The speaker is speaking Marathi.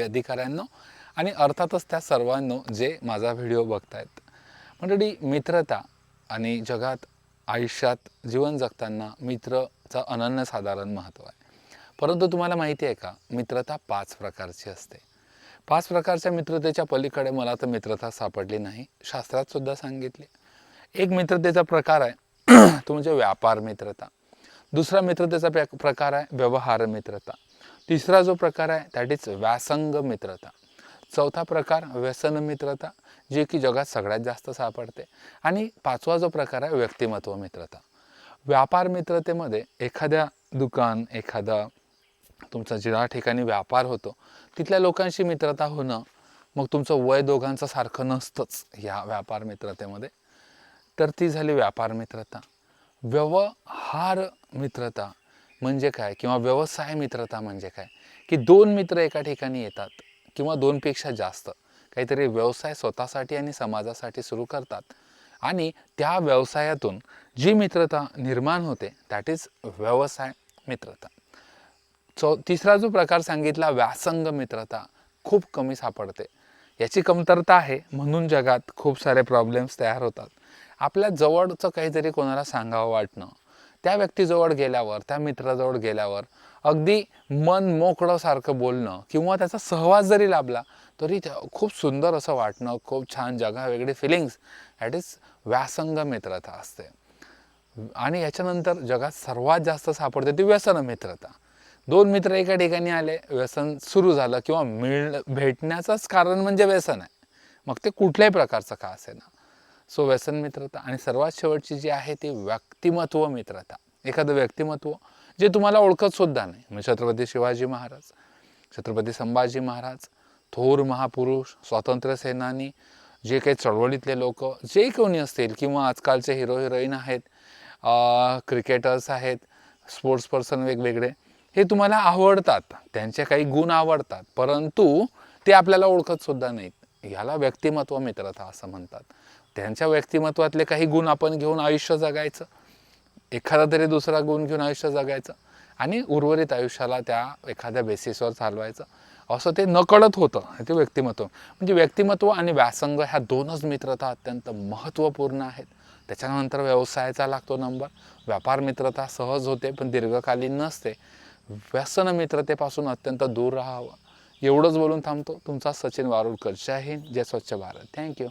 अधिकाऱ्यांनो आणि अर्थातच त्या सर्वांनो जे माझा व्हिडिओ बघतायत। मंडळी, मित्रता आणि जगात आयुष्यात जीवन जगताना मित्रचा अनन्यसाधारण महत्त्व आहे। परंतु तुम्हाला माहिती आहे का, मित्रता 5 प्रकारची असते। 5 प्रकारच्या मित्रतेच्या पलीकडे मला तर मित्रता सापडली नाही, शास्त्रात सुद्धा सांगितले। एक मित्रतेचा प्रकार आहे तो म्हणजे व्यापार मित्रता। दुसरा मित्रतेचा प्रकार आहे व्यवहार मित्रता। तिसरा जो प्रकार आहे दॅट इज व्यासंग मित्रता। चौथा प्रकार व्यसन मित्रता, जे की जगात सगळ्यात जास्त सापडते। आणि पाचवा जो प्रकार आहे व्यक्तिमत्व मित्रता। व्यापार मित्रतेमध्ये एखाद्या दुकान, एखादा तुमचा ज्या ठिकाणी व्यापार होतो तिथल्या लोकांशी मित्रता होणं, मग तुमचं वय दोघांचं सारखं नसतंच ह्या व्यापार मित्रतेमध्ये, तर ती झाली व्यापार मित्रता। व्यवहार मित्रता म्हणजे काय किंवा व्यवसाय मित्रता म्हणजे काय, की दोन मित्र एका ठिकाणी येतात किंवा दोनपेक्षा जास्त काहीतरी व्यवसाय स्वतःसाठी आणि समाजासाठी सुरू करतात आणि त्या व्यवसायातून जी मित्रता निर्माण होते दॅट इज व्यवसाय मित्रता। तिसरा जो प्रकार सांगितला व्यासंग मित्रता, खूप कमी सापडते। याची कमतरता आहे म्हणून जगात खूप सारे प्रॉब्लेम्स तयार होतात। आपल्या जवळचं काहीतरी कोणाला सांगावं वाटणं, त्या व्यक्तीजवळ गेल्यावर, त्या मित्राजवळ गेल्यावर अगदी मन मोकळं सारखं बोलणं किंवा त्याचा सहवास जरी लाभला तरी खूप सुंदर असं वाटणं, खूप छान जगावेगळी फिलिंग्स, दॅट इज व्यासंग मित्रता असते। आणि याच्यानंतर जगात सर्वात जास्त सापडते ती व्यसन मित्रता। दोन मित्र एका ठिकाणी आले, व्यसन सुरू झालं किंवा भेटण्याचंच कारण म्हणजे व्यसन आहे, मग ते कुठल्याही प्रकारचं का असेना। सो व्यसन मित्रता। आणि सर्वात शेवटची जी आहे ती व्यक्तिमत्व मित्रता। एखादं व्यक्तिमत्व जे तुम्हाला ओळखत सुद्धा नाही, म्हणजे छत्रपती शिवाजी महाराज, छत्रपती संभाजी महाराज, थोर महापुरुष, स्वातंत्र्य सेनानी, जे काही चळवळीतले लोक जे कोणी असतील किंवा आजकालचे हिरो हिरोईन आहेत, क्रिकेटर्स आहेत, स्पोर्ट्स पर्सन वेगवेगळे, हे तुम्हाला आवडतात, त्यांचे काही गुण आवडतात, परंतु ते आपल्याला ओळखत सुद्धा नाहीत, ह्याला व्यक्तिमत्व मित्रता असं म्हणतात। त्यांच्या व्यक्तिमत्वातले काही गुण आपण घेऊन आयुष्य जगायचं, एखादा तरी दुसरा गुण घेऊन आयुष्य जगायचं आणि उर्वरित आयुष्याला त्या एखाद्या बेसिसवर चालवायचं, असं ते नकळत होतं। ते व्यक्तिमत्व म्हणजे व्यक्तिमत्व आणि व्यासंग ह्या दोनच मित्रता अत्यंत महत्त्वपूर्ण आहेत। त्याच्यानंतर व्यवसायाचा लागतो नंबर। व्यापार मित्रता सहज होते पण दीर्घकालीन नसते। व्यसन मित्रतेपासून अत्यंत दूर राहावं, एवढंच बोलून थांबतो। तुमचा सचिन वारुळकर। जय हिंद, जय स्वच्छ भारत। थँक्यू।